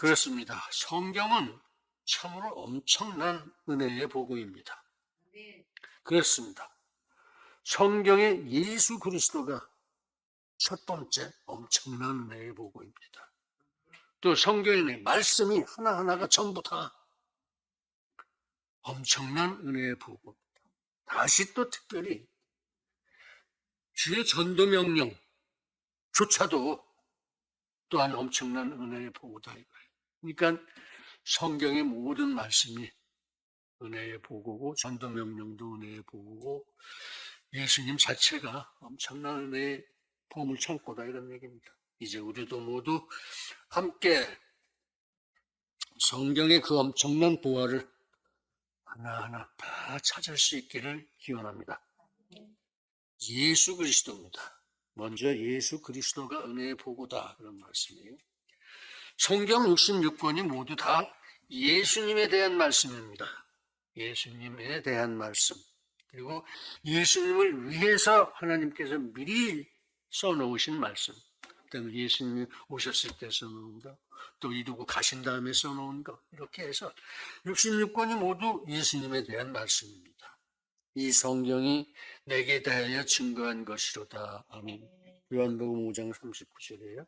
그렇습니다. 성경은 참으로 엄청난 은혜의 복음입니다. 그렇습니다. 성경에 예수 그리스도가 첫 번째 엄청난 은혜의 복음입니다. 또 성경의 말씀이 하나하나가 전부 다 엄청난 은혜의 복음입니다. 다시 또 특별히 주의 전도 명령조차도 또한 엄청난 은혜의 복음이다 이거예요. 그러니까 성경의 모든 말씀이 은혜의 복음이고 전도 명령도 은혜의 복음이고 예수님 자체가 엄청난 은혜의 보물 창고다 이런 얘기입니다. 이제 우리도 모두 함께 성경의 그 엄청난 보화를 하나하나 다 찾을 수 있기를 기원합니다. 예수 그리스도입니다. 먼저 예수 그리스도가 은혜의 보고다 그런 말씀이에요. 성경 66권이 모두 다 예수님에 대한 말씀입니다. 예수님에 대한 말씀. 그리고 예수님을 위해서 하나님께서 미리 써놓으신 말씀. 그다음에 예수님이 오셨을 때 써놓은 거, 또 이루고 가신 다음에 써놓은 거, 이렇게 해서 66권이 모두 예수님에 대한 말씀입니다. 이 성경이 내게 대하여 증거한 것이로다. 아멘. 요한복음 5장 39절이에요.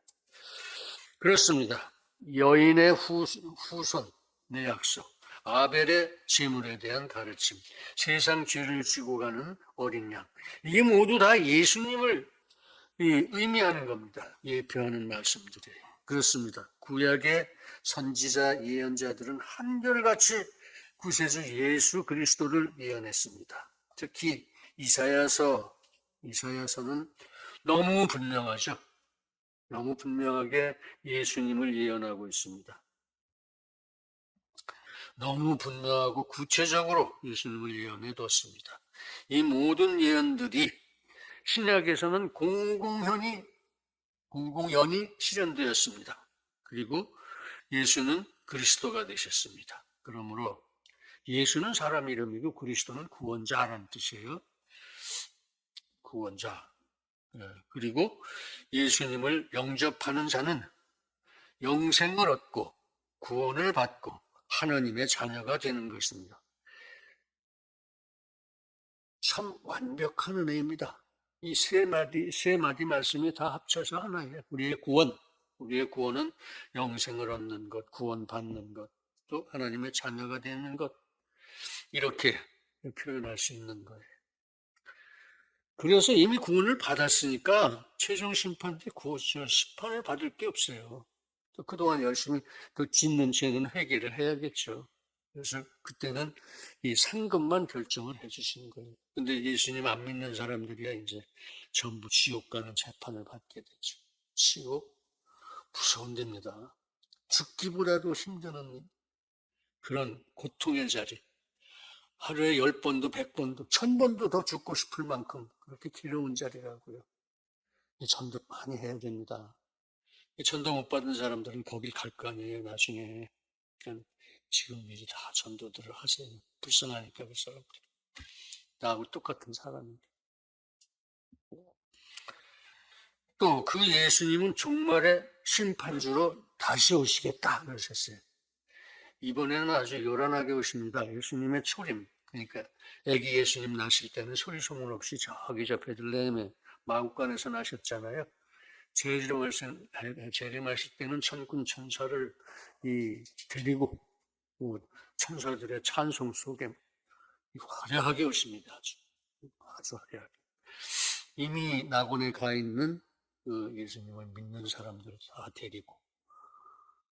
그렇습니다. 여인의 후손, 내 약속, 아벨의 제물에 대한 가르침, 세상 죄를 지고 가는 어린 양, 이게 모두 다 예수님을 의미하는 겁니다. 예표하는 말씀들이에요. 그렇습니다. 구약의 선지자 예언자들은 한결같이 구세주 예수 그리스도를 예언했습니다. 특히 이사야서는 너무 분명하죠. 너무 분명하게 예수님을 예언하고 있습니다. 너무 분명하고 구체적으로 예수님을 예언해 뒀습니다. 이 모든 예언들이 신약에서는 공공연히 실현되었습니다. 그리고 예수는 그리스도가 되셨습니다. 그러므로 예수는 사람 이름이고 그리스도는 구원자라는 뜻이에요. 구원자. 그리고 예수님을 영접하는 자는 영생을 얻고 구원을 받고 하나님의 자녀가 되는 것입니다. 참 완벽한 은혜입니다. 이 세 마디 말씀이 다 합쳐서 하나예요. 우리의 구원은 영생을 얻는 것, 구원받는 것, 또 하나님의 자녀가 되는 것, 이렇게 표현할 수 있는 거예요. 그래서 이미 구원을 받았으니까 최종 심판 때 심판을 받을 게 없어요. 또 그동안 열심히 그 짓는 죄는 회개를 해야겠죠. 그래서 그때는 이 상급만 결정을 해주시는 거예요. 근데 예수님 안 믿는 사람들이야 이제 전부 지옥 가는 재판을 받게 되죠. 지옥 무서운 데입니다. 죽기보다도 힘든 그런 고통의 자리. 하루에 10번도 100번도 1000번도 더 죽고 싶을 만큼 그렇게 길어온 자리라고요. 전도 많이 해야 됩니다. 전도 못 받은 사람들은 거길 갈 거 아니에요, 나중에. 그러니까 지금 미리 다 전도들을 하세요. 불쌍하니까 그 사람들. 나하고 똑같은 사람입니다. 또 그 예수님은 종말의 심판주로 다시 오시겠다 그러셨어요. 이번에는 아주 요란하게 오십니다. 예수님의 초림. 그러니까 아기 예수님 나실 때는 소리 소문 없이 저기 저 베들레헴에 마구간에서 나셨잖아요. 재림하실 때는 천군 천사를 데리고 천사들의 찬송 속에 화려하게 오십니다. 아주 화려하게. 이미 낙원에 가 있는 그 예수님을 믿는 사람들을 다 데리고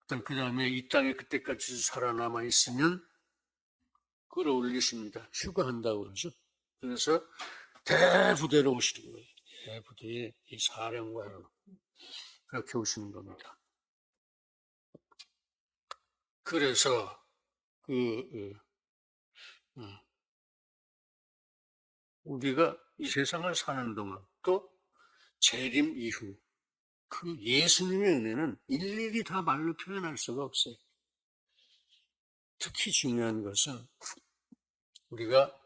그 다음에 이 땅에 그때까지 살아남아 있으면 끌어올리십니다. 휴가한다고 그러죠. 그래서 대부대로 오시는 거예요. 대부대에 이 사령관으로 그렇게 오시는 겁니다. 그래서 우리가 이 세상을 사는 동안 또 재림 이후 그 예수님의 은혜는 일일이 다 말로 표현할 수가 없어요. 특히 중요한 것은 우리가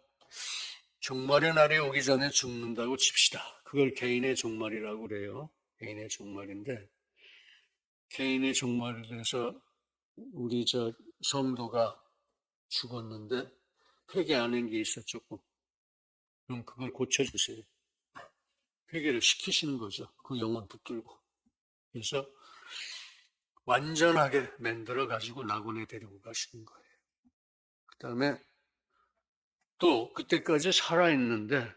종말의 날이 오기 전에 죽는다고 칩시다. 그걸 개인의 종말이라고 그래요. 개인의 종말인데 개인의 종말에 대해서 우리 성도가 죽었는데 회개 안 한 게 있었죠. 그럼 그걸 고쳐주세요. 회개를 시키시는 거죠. 그 영혼 붙들고. 그래서 완전하게 만들어 가지고 낙원에 데리고 가시는 거예요. 그 다음에 또 그때까지 살아있는데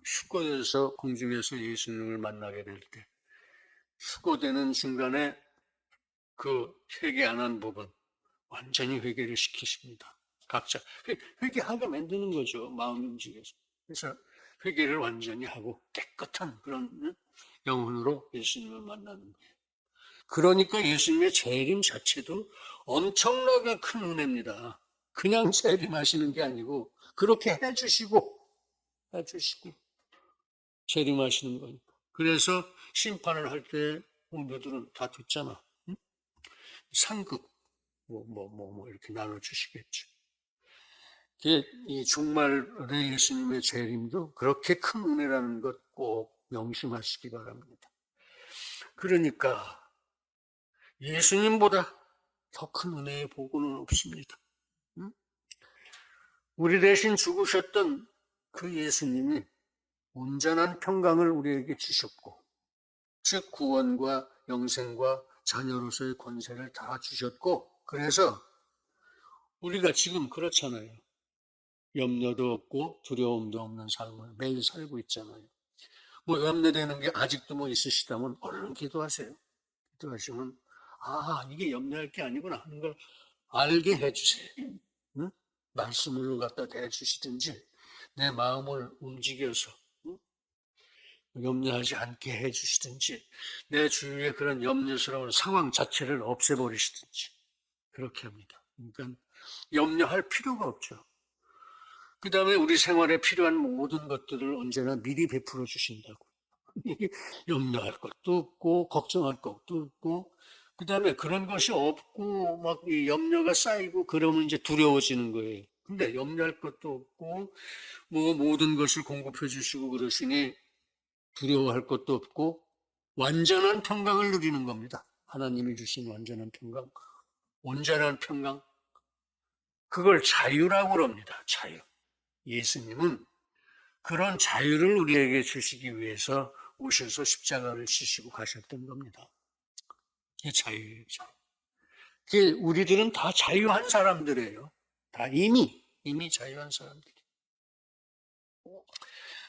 휴거돼서 공중에서 예수님을 만나게 될 때 휴거되는 순간에 그 회개 안 한 부분 완전히 회개를 시키십니다. 각자 회개하게 만드는 거죠. 마음 움직여서. 그래서 회개를 완전히 하고 깨끗한 그런 영혼으로 예수님을 만나는 거예요. 그러니까 예수님의 재림 자체도 엄청나게 큰 은혜입니다. 그냥 재림하시는 게 아니고 그렇게 해주시고 재림하시는 거니까. 그래서 심판을 할 때 우리들은 다 듣잖아. 응? 상급 이렇게 나눠주시겠죠. 이 종말의 예수님의 재림도 그렇게 큰 은혜라는 것 꼭 명심하시기 바랍니다. 그러니까 예수님보다 더 큰 은혜의 보고는 없습니다. 응? 우리 대신 죽으셨던 그 예수님이 온전한 평강을 우리에게 주셨고, 즉 구원과 영생과 자녀로서의 권세를 다 주셨고, 그래서 우리가 지금 그렇잖아요. 염려도 없고 두려움도 없는 삶을 매일 살고 있잖아요. 뭐 염려되는 게 아직도 뭐 있으시다면 얼른 기도하세요. 기도하시면 이게 염려할 게 아니구나 하는 걸 알게 해주세요. 응? 말씀으로 갖다 대주시든지 내 마음을 움직여서 염려하지 않게 해주시든지 내 주위에 그런 염려스러운 상황 자체를 없애버리시든지 그렇게 합니다. 그러니까 염려할 필요가 없죠. 그 다음에 우리 생활에 필요한 모든 것들을 언제나 미리 베풀어 주신다고. 염려할 것도 없고 걱정할 것도 없고 그 다음에 그런 것이 없고 막 이 염려가 쌓이고 그러면 이제 두려워지는 거예요. 근데 염려할 것도 없고 뭐 모든 것을 공급해 주시고 그러시니 두려워할 것도 없고 완전한 평강을 누리는 겁니다. 하나님이 주신 완전한 평강, 온전한 평강. 그걸 자유라고 그럽니다. 자유. 예수님은 그런 자유를 우리에게 주시기 위해서 오셔서 십자가를 지시고 가셨던 겁니다. 그게 자유예요. 그게 우리들은 다 자유한 사람들이에요. 다 이미 자유한 사람들.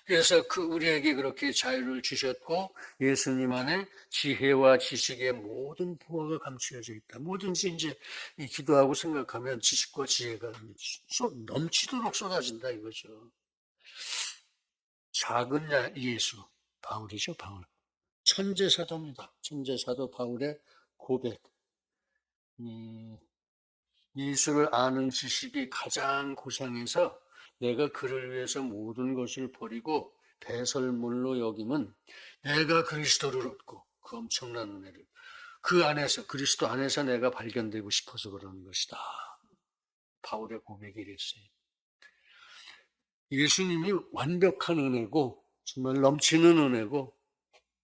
그래서 우리에게 그렇게 자유를 주셨고 예수님 안에 지혜와 지식의 모든 부호가 감추어져 있다. 뭐든지 이제 기도하고 생각하면 지식과 지혜가 넘치도록 쏟아진다 이거죠. 작은 예수, 바울이죠, 바울. 천재사도입니다. 천재사도 바울의 고백. 예수를 아는 지식이 가장 고상해서 내가 그를 위해서 모든 것을 버리고 배설물로 여김은 내가 그리스도를 얻고 그 엄청난 은혜를 그 안에서 그리스도 안에서 내가 발견되고 싶어서 그러는 것이다. 바울의 고백이 이랬어요. 예수님이 완벽한 은혜고 정말 넘치는 은혜고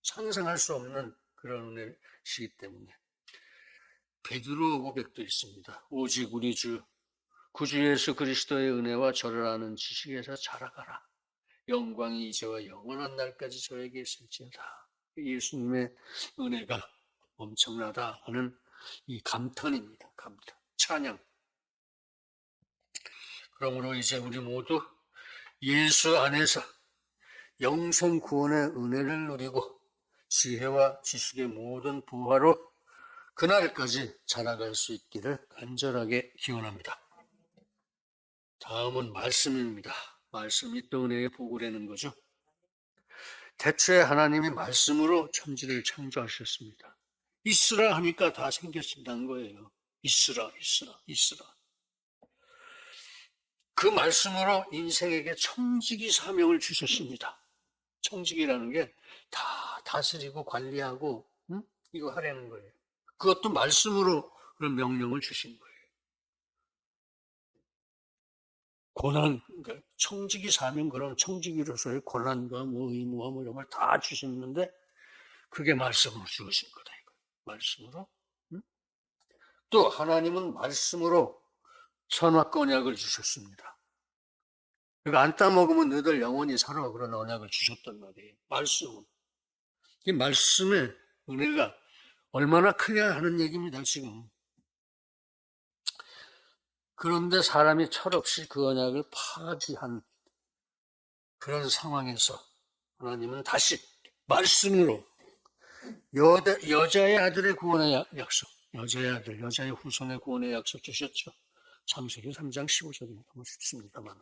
상상할 수 없는 그런 은혜시기 때문에 베드로 고백도 있습니다. 오직 우리 구주 예수 그리스도의 은혜와 저를 아는 지식에서 자라가라. 영광이 이제와 영원한 날까지 저에게 있을지어다. 예수님의 은혜가 엄청나다 하는 이 감탄입니다. 감탄, 찬양. 그러므로 이제 우리 모두 예수 안에서 영생 구원의 은혜를 누리고 지혜와 지식의 모든 부하로 그날까지 자라갈 수 있기를 간절하게 기원합니다. 다음은 말씀입니다. 말씀이 또 은혜의 보고라는 거죠. 태초에 하나님이 말씀으로 천지를 창조하셨습니다. 있으라 하니까 다 생겨진다는 거예요. 있으라. 그 말씀으로 인생에게 청지기 사명을 주셨습니다. 청지기라는 게 다 다스리고 관리하고 이거 하려는 거예요. 그것도 말씀으로 그런 명령을 주신 거예요. 고난, 그러니까 청지기 사명, 그런 청지기로서의 고난과 의무와 이런 걸 다 주셨는데 그게 말씀으로 주어진 거다. 이거. 말씀으로. 또 하나님은 말씀으로 선악 언약을 주셨습니다. 그러니까 안 따먹으면 너희들 영원히 살아, 그런 언약을 주셨단 말이에요. 말씀은. 이 말씀의 은혜가 얼마나 크냐 하는 얘기입니다, 지금. 그런데 사람이 철없이 그 언약을 파기한 그런 상황에서 하나님은 다시 말씀으로 여자의 아들의 구원의 약속, 여자의 아들, 여자의 후손의 구원의 약속 주셨죠. 창세기 3장 15절입니다. 너무 쉽습니다만.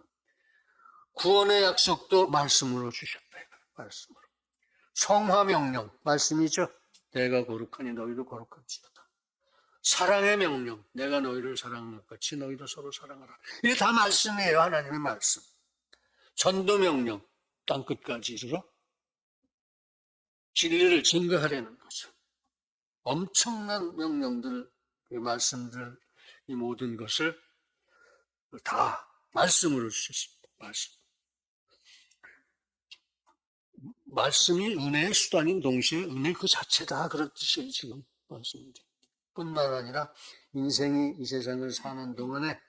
구원의 약속도 말씀으로 주셨다. 말씀으로. 성화명령, 말씀이죠. 내가 거룩하니 너희도 거룩할지어다. 사랑의 명령, 내가 너희를 사랑한 것 같이 너희도 서로 사랑하라. 이게 다 말씀이에요. 하나님의 말씀. 전도명령, 땅끝까지 이르러 진리를 증거하려는 거죠. 엄청난 명령들, 그 말씀들, 이 모든 것을 다 말씀으로 주셨습니다. 말씀이 은혜의 수단인 동시에 은혜 그 자체다, 그런 뜻이에요. 지금 말씀입니다. 뿐만 아니라 인생이 이 세상을 사는 동안에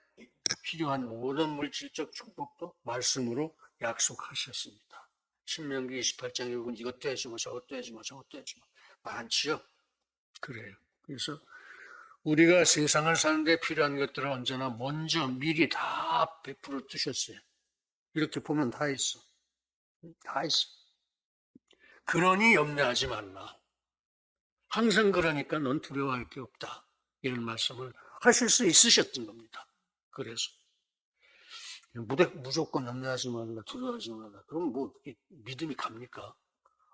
필요한 모든 물질적 축복도 말씀으로 약속하셨습니다. 신명기 28장에 보면 이것도 해주고 저것도 해주고 저것도 해주고 많지요. 그래요. 그래서 우리가 세상을 사는데 필요한 것들을 언제나 먼저 미리 다 베풀어 두셨어요. 이렇게 보면 다 있어. 다 있어. 그러니 염려하지 말라. 항상 그러니까 넌 두려워할 게 없다. 이런 말씀을 하실 수 있으셨던 겁니다. 그래서 무조건 염려하지 말라, 두려워하지 말라. 그럼 뭐 믿음이 갑니까?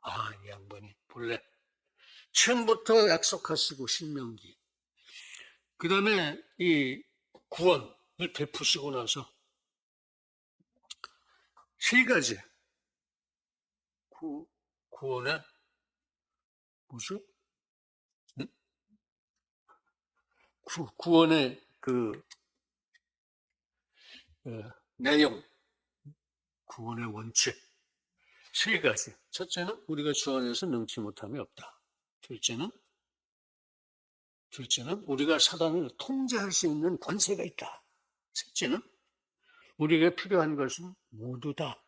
아, 이 양반이 본래 처음부터 약속하시고 신명기, 그 다음에 이 구원을 베푸시고 나서 세 가지 구원의 뭐죠? 구원의 그 내용, 구원의 원칙 세 가지. 첫째는 우리가 주 안에서 능치 못함이 없다. 둘째는 우리가 사단을 통제할 수 있는 권세가 있다. 셋째는 우리에게 필요한 것은 모두 다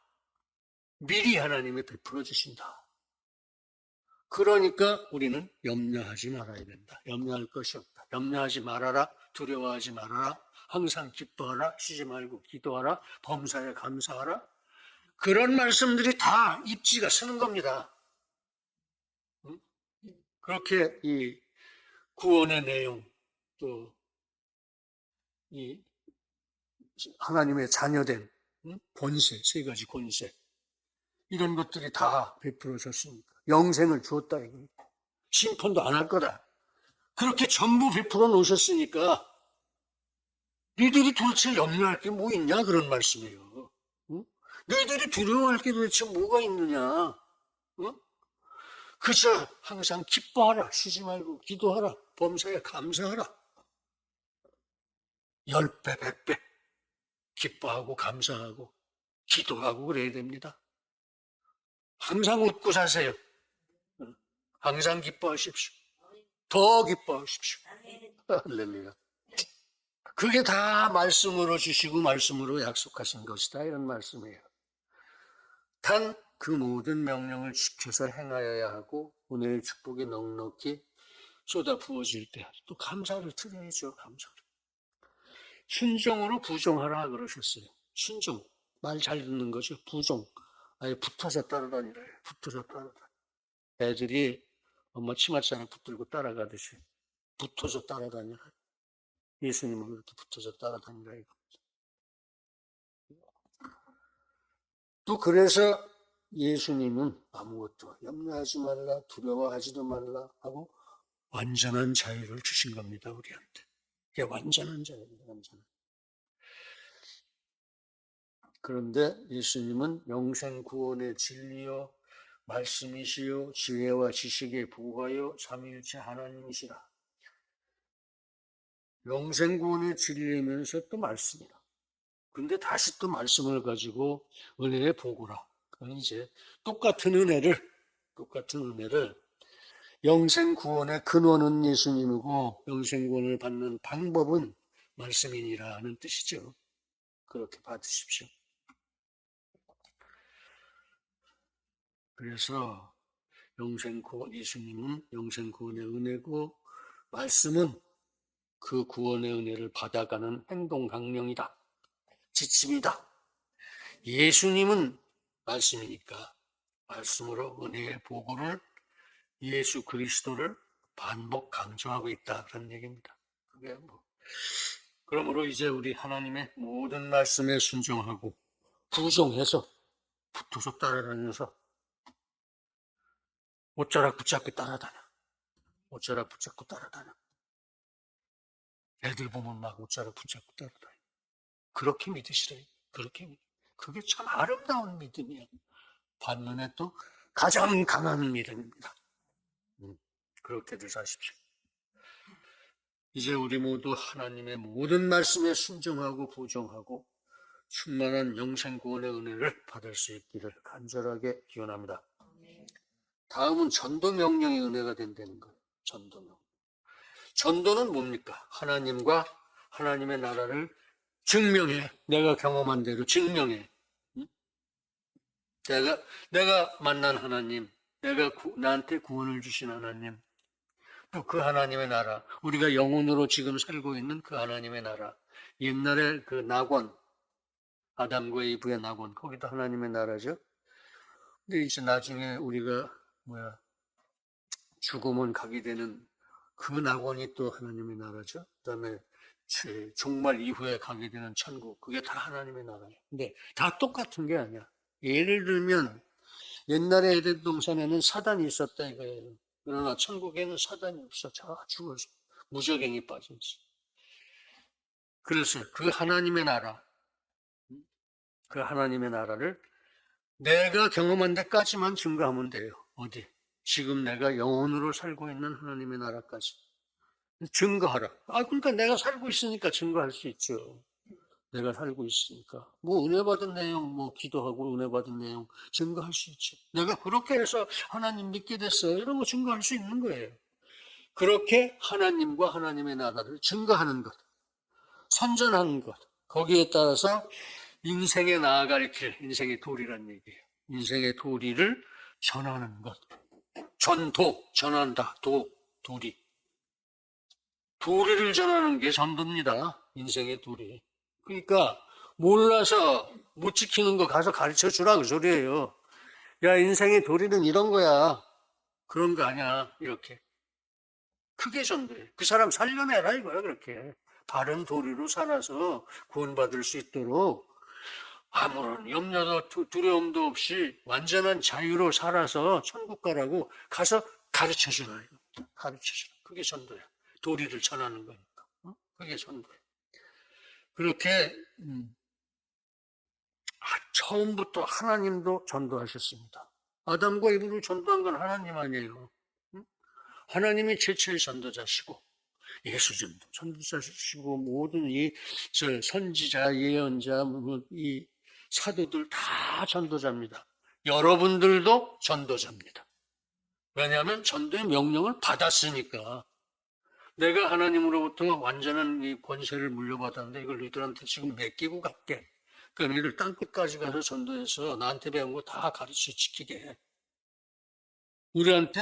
미리 하나님이 베풀어 주신다. 그러니까 우리는 염려하지 말아야 된다. 염려할 것이 없다. 염려하지 말아라. 두려워하지 말아라. 항상 기뻐하라. 쉬지 말고 기도하라. 범사에 감사하라. 그런 말씀들이 다 입지가 서는 겁니다. 그렇게 이 구원의 내용, 또 이 하나님의 자녀된 권세, 세 가지 권세, 이런 것들이 다 베풀어졌으니까 영생을 주었다. 심판도 안 할 거다. 그렇게 전부 베풀어 놓으셨으니까 너희들이 도대체 염려할 게 뭐 있냐, 그런 말씀이에요. 너희들이 두려워할 게 도대체 뭐가 있느냐. 그저 항상 기뻐하라. 쉬지 말고 기도하라. 범사에 감사하라. 10배, 100배 기뻐하고 감사하고 기도하고 그래야 됩니다. 항상 웃고 사세요. 항상 기뻐하십시오. 더 기뻐하십시오. 할렐루야. 그게 다 말씀으로 주시고 말씀으로 약속하신 것이다, 이런 말씀이에요. 단 그 모든 명령을 지켜서 행하여야 하고 은혜의 축복이 넉넉히 쏟아 부어질 때 또 감사를 드려야죠. 감사를. 순종으로 부종하라 그러셨어요. 순종, 말 잘 듣는 거죠. 부종, 아예 붙어서 따라다니라. 붙어서 따라다니. 애들이 엄마 치맛잔을 붙들고 따라가듯이 붙어서 따라다니라. 예수님은 그렇게 붙어서 따라다니라 이겁니다. 또 그래서 예수님은 아무것도 염려하지 말라, 두려워하지도 말라 하고 완전한 자유를 주신 겁니다, 우리한테. 이게 완전한 자유입니다, 완전한. 그런데 예수님은 영생 구원의 진리요, 말씀이시요, 지혜와 지식의 보화요, 삼위일체 하나님이시라. 영생 구원의 진리이면서 또 말씀이라. 근데 다시 또 말씀을 가지고 은혜의 보고라. 그건 이제 똑같은 은혜를 영생 구원의 근원은 예수님이고 영생 구원을 받는 방법은 말씀이니라는 뜻이죠. 그렇게 받으십시오. 그래서 예수님은 영생 구원의 은혜고 말씀은 그 구원의 은혜를 받아가는 행동 강령이다. 지침이다. 예수님은 말씀이니까 말씀으로 은혜의 보고를 예수 그리스도를 반복 강조하고 있다. 그런 얘기입니다. 그게 그러므로 이제 우리 하나님의 모든 말씀에 순종하고 부종해서 붙어서 따라다니면서 옷자락 붙잡고 따라다녀. 옷자락 붙잡고 따라다녀. 애들 보면 막 옷자락 붙잡고 따라다녀. 그렇게 믿으시래. 그렇게 믿. 그게 참 아름다운 믿음이야. 반면에 또 가장 강한 믿음입니다. 그렇게들 사십시오. 이제 우리 모두 하나님의 모든 말씀에 순종하고 부종하고 충만한 영생 구원의 은혜를 받을 수 있기를 간절하게 기원합니다. 다음은 전도 명령의 은혜가 된다는 거예요. 전도 명령. 전도는 뭡니까? 하나님과 하나님의 나라를 증명해. 내가 경험한 대로 증명해. 내가 만난 하나님, 나한테 구원을 주신 하나님, 또 그 하나님의 나라, 우리가 영혼으로 지금 살고 있는 그 하나님의 나라, 옛날에 그 낙원, 아담과 이브의 낙원, 거기도 하나님의 나라죠. 근데 이제 나중에 우리가 죽으면 가게 되는 그 낙원이 또 하나님의 나라죠. 그다음에 종말 이후에 가게 되는 천국, 그게 다 하나님의 나라예요. 근데 다 똑같은 게 아니야. 예를 들면 옛날에 에덴 동산에는 사단이 있었다 이거예요. 그러나 천국에는 사단이 없어. 다 죽어서 무적행이 빠졌어. 그래서 그 하나님의 나라, 그 하나님의 나라를 내가 경험한 데까지만 증거하면 돼요. 어디? 지금 내가 영혼으로 살고 있는 하나님의 나라까지 증거하라. 그러니까 내가 살고 있으니까 증거할 수 있죠. 내가 살고 있으니까. 은혜 받은 내용, 기도하고 은혜 받은 내용 증거할 수 있죠. 내가 그렇게 해서 하나님 믿게 됐어. 이런 거 증거할 수 있는 거예요. 그렇게 하나님과 하나님의 나라를 증거하는 것, 선전하는 것. 거기에 따라서 인생에 나아갈 길, 인생의 도리란 얘기예요. 인생의 도리를 전하는 것. 전한다. 도리. 도리를 전하는 게 전도입니다. 인생의 도리. 그러니까 몰라서 못 지키는 거 가서 가르쳐 주라 그 소리예요. 야, 인생의 도리는 이런 거야. 그런 거 아니야. 이렇게. 그게 전도예요. 그 사람 살려내라 이거야. 그렇게. 바른 도리로 살아서 구원받을 수 있도록 아무런 염려도 두려움도 없이 완전한 자유로 살아서 천국 가라고 가서 가르쳐 주라. 가르쳐 주라. 그게 전도야. 도리를 전하는 거니까. 그게 전도야. 그렇게 처음부터 하나님도 전도하셨습니다. 아담과 이브를 전도한 건 하나님 아니에요. 하나님이 최초의 전도자시고 예수님도 전도자시고 모든 이 선지자, 예언자, 이 사도들 다 전도자입니다. 여러분들도 전도자입니다. 왜냐하면 전도의 명령을 받았으니까. 내가 하나님으로부터 완전한 이 권세를 물려받았는데 이걸 너희들한테 지금 맡기고 갈게. 그러니까 너희들 땅끝까지 가서 전도해서 나한테 배운 거 다 가르쳐 지키게 해. 우리한테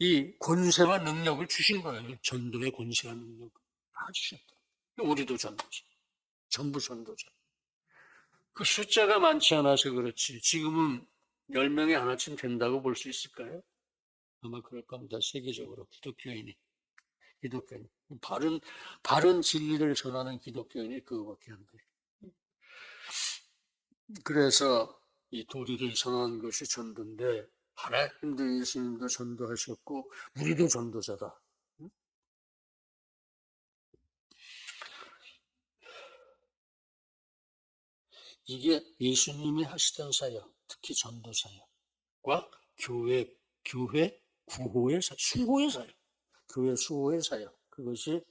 이 권세와 능력을 주신 거예요. 전도의 권세와 능력을 다 주셨다. 우리도 전도자. 전부 전도자. 그 숫자가 많지 않아서 그렇지. 지금은 10명에 하나쯤 된다고 볼 수 있을까요? 아마 그럴 겁니다. 세계적으로 기독교인이. 바른 진리를 전하는 기독교인이 그거밖에 안 돼요. 그래서 이 도리를 전하는 것이 전도인데, 하나님도 예수님도 전도하셨고, 우리도 전도자다. 이게 예수님이 하시던 사역, 특히 전도 사역과 교회 구호의 사역, 수호의 사역, 교회 수호의 사역, 그것이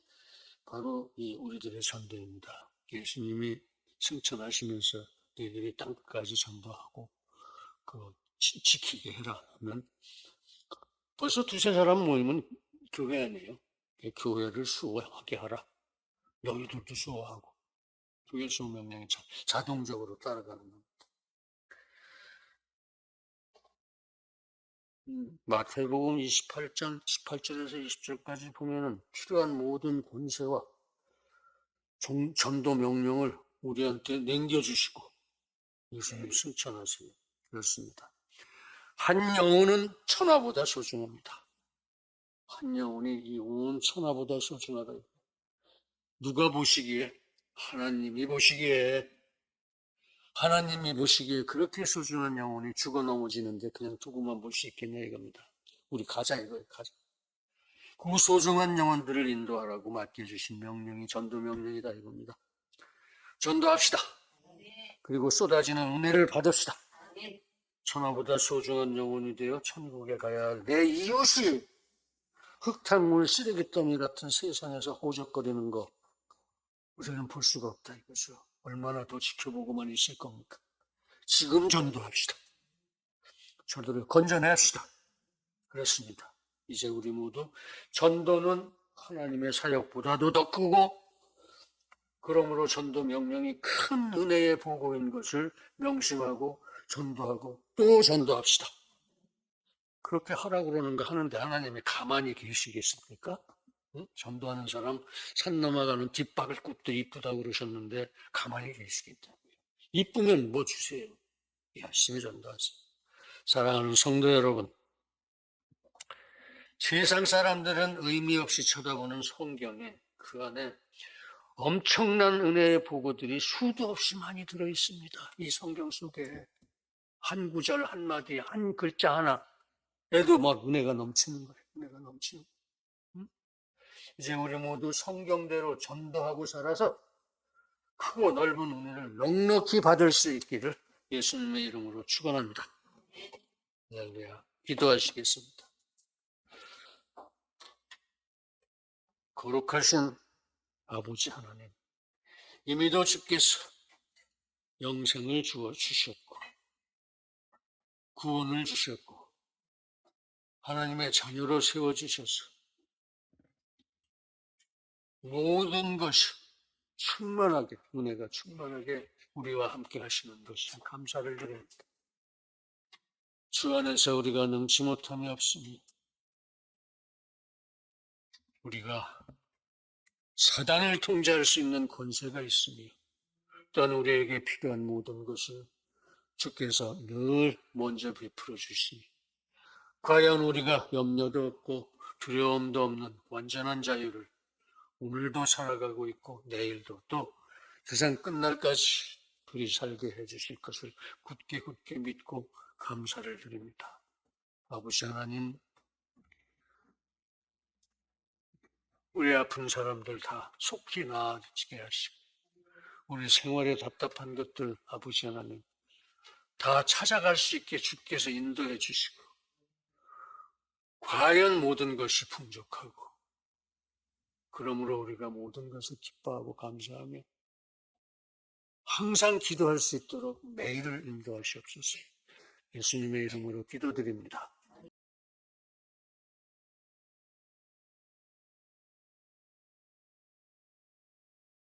바로 이 우리들의 전도입니다. 예수님이 승천하시면서 너희들이 땅끝까지 전도하고 지키게 해라 하면 벌써 두세 사람 모이면 교회 아니에요. 교회를 수호하게 하라. 너희들도 수호하고. 그게 수호 명령이 자동적으로 따라가는 겁니다. 마태복음 28장 18절에서 20절까지 보면은 필요한 모든 권세와 전도 명령을 우리한테 남겨주시고 예수님 승천하세요. 그렇습니다. 한 영혼은 천하보다 소중합니다. 한 영혼이 이 온 천하보다 소중하다. 누가 보시기에? 하나님이 보시기에 그렇게 소중한 영혼이 죽어 넘어지는데 그냥 두고만 볼 수 있겠냐 이겁니다. 우리 가자 이거예요. 가자. 그 소중한 영혼들을 인도하라고 맡겨주신 명령이 전도 명령이다 이겁니다. 전도합시다. 그리고 쏟아지는 은혜를 받읍시다. 천하보다 소중한 영혼이 되어 천국에 가야 할 내 이웃이 흙탕물 쓰레기더미 같은 세상에서 호적거리는 거 우리는 볼 수가 없다 이거죠. 얼마나 더 지켜보고만 있을 겁니까? 지금 전도합시다. 저들을 건져냅시다. 그렇습니다. 이제 우리 모두 전도는 하나님의 사역보다도 더 크고 그러므로 전도 명령이 큰 은혜의 보고인 것을 명심하고 전도하고 또 전도합시다. 그렇게 하라고 그러는 거 하는데 하나님이 가만히 계시겠습니까? 응? 전도하는 사람 산 넘어가는 뒷박을 굽도 이쁘다고 그러셨는데 가만히 계시겠다고요. 이쁘면 뭐 주세요. 열심히 전도하세요. 사랑하는 성도 여러분, 세상 사람들은 의미 없이 쳐다보는 성경에 그 안에 엄청난 은혜의 보고들이 수도 없이 많이 들어있습니다. 이 성경 속에 한 구절 한마디 한 글자 하나에도 막 은혜가 넘치는 거예요. 은혜가 넘치는 거예요. 응? 이제 우리 모두 성경대로 전도하고 살아서 크고 넓은 은혜를 넉넉히 받을 수 있기를 예수님의 이름으로 축원합니다. 할렐루야. 기도하시겠습니다. 거룩하신 아버지 하나님, 이미도 주께서 영생을 주어 주셨고 구원을 주셨고 하나님의 자녀로 세워주셔서 모든 것이 충만하게 은혜가 충만하게 우리와 함께 하시는 것을 감사를 드립니다. 주 안에서 우리가 능치 못함이 없으니 우리가 사단을 통제할 수 있는 권세가 있으며 또한 우리에게 필요한 모든 것을 주께서 늘 먼저 베풀어 주시니 과연 우리가 염려도 없고 두려움도 없는 완전한 자유를 오늘도 살아가고 있고 내일도 또 세상 끝날까지 그리 살게 해주실 것을 굳게 믿고 감사를 드립니다. 아버지 하나님, 우리 아픈 사람들 다 속히 나아지게 하시고 우리 생활에 답답한 것들 아버지 하나님 다 찾아갈 수 있게 주께서 인도해 주시고 과연 모든 것이 풍족하고 그러므로 우리가 모든 것을 기뻐하고 감사하며 항상 기도할 수 있도록 매일을 인도하시옵소서. 예수님의 이름으로 기도드립니다.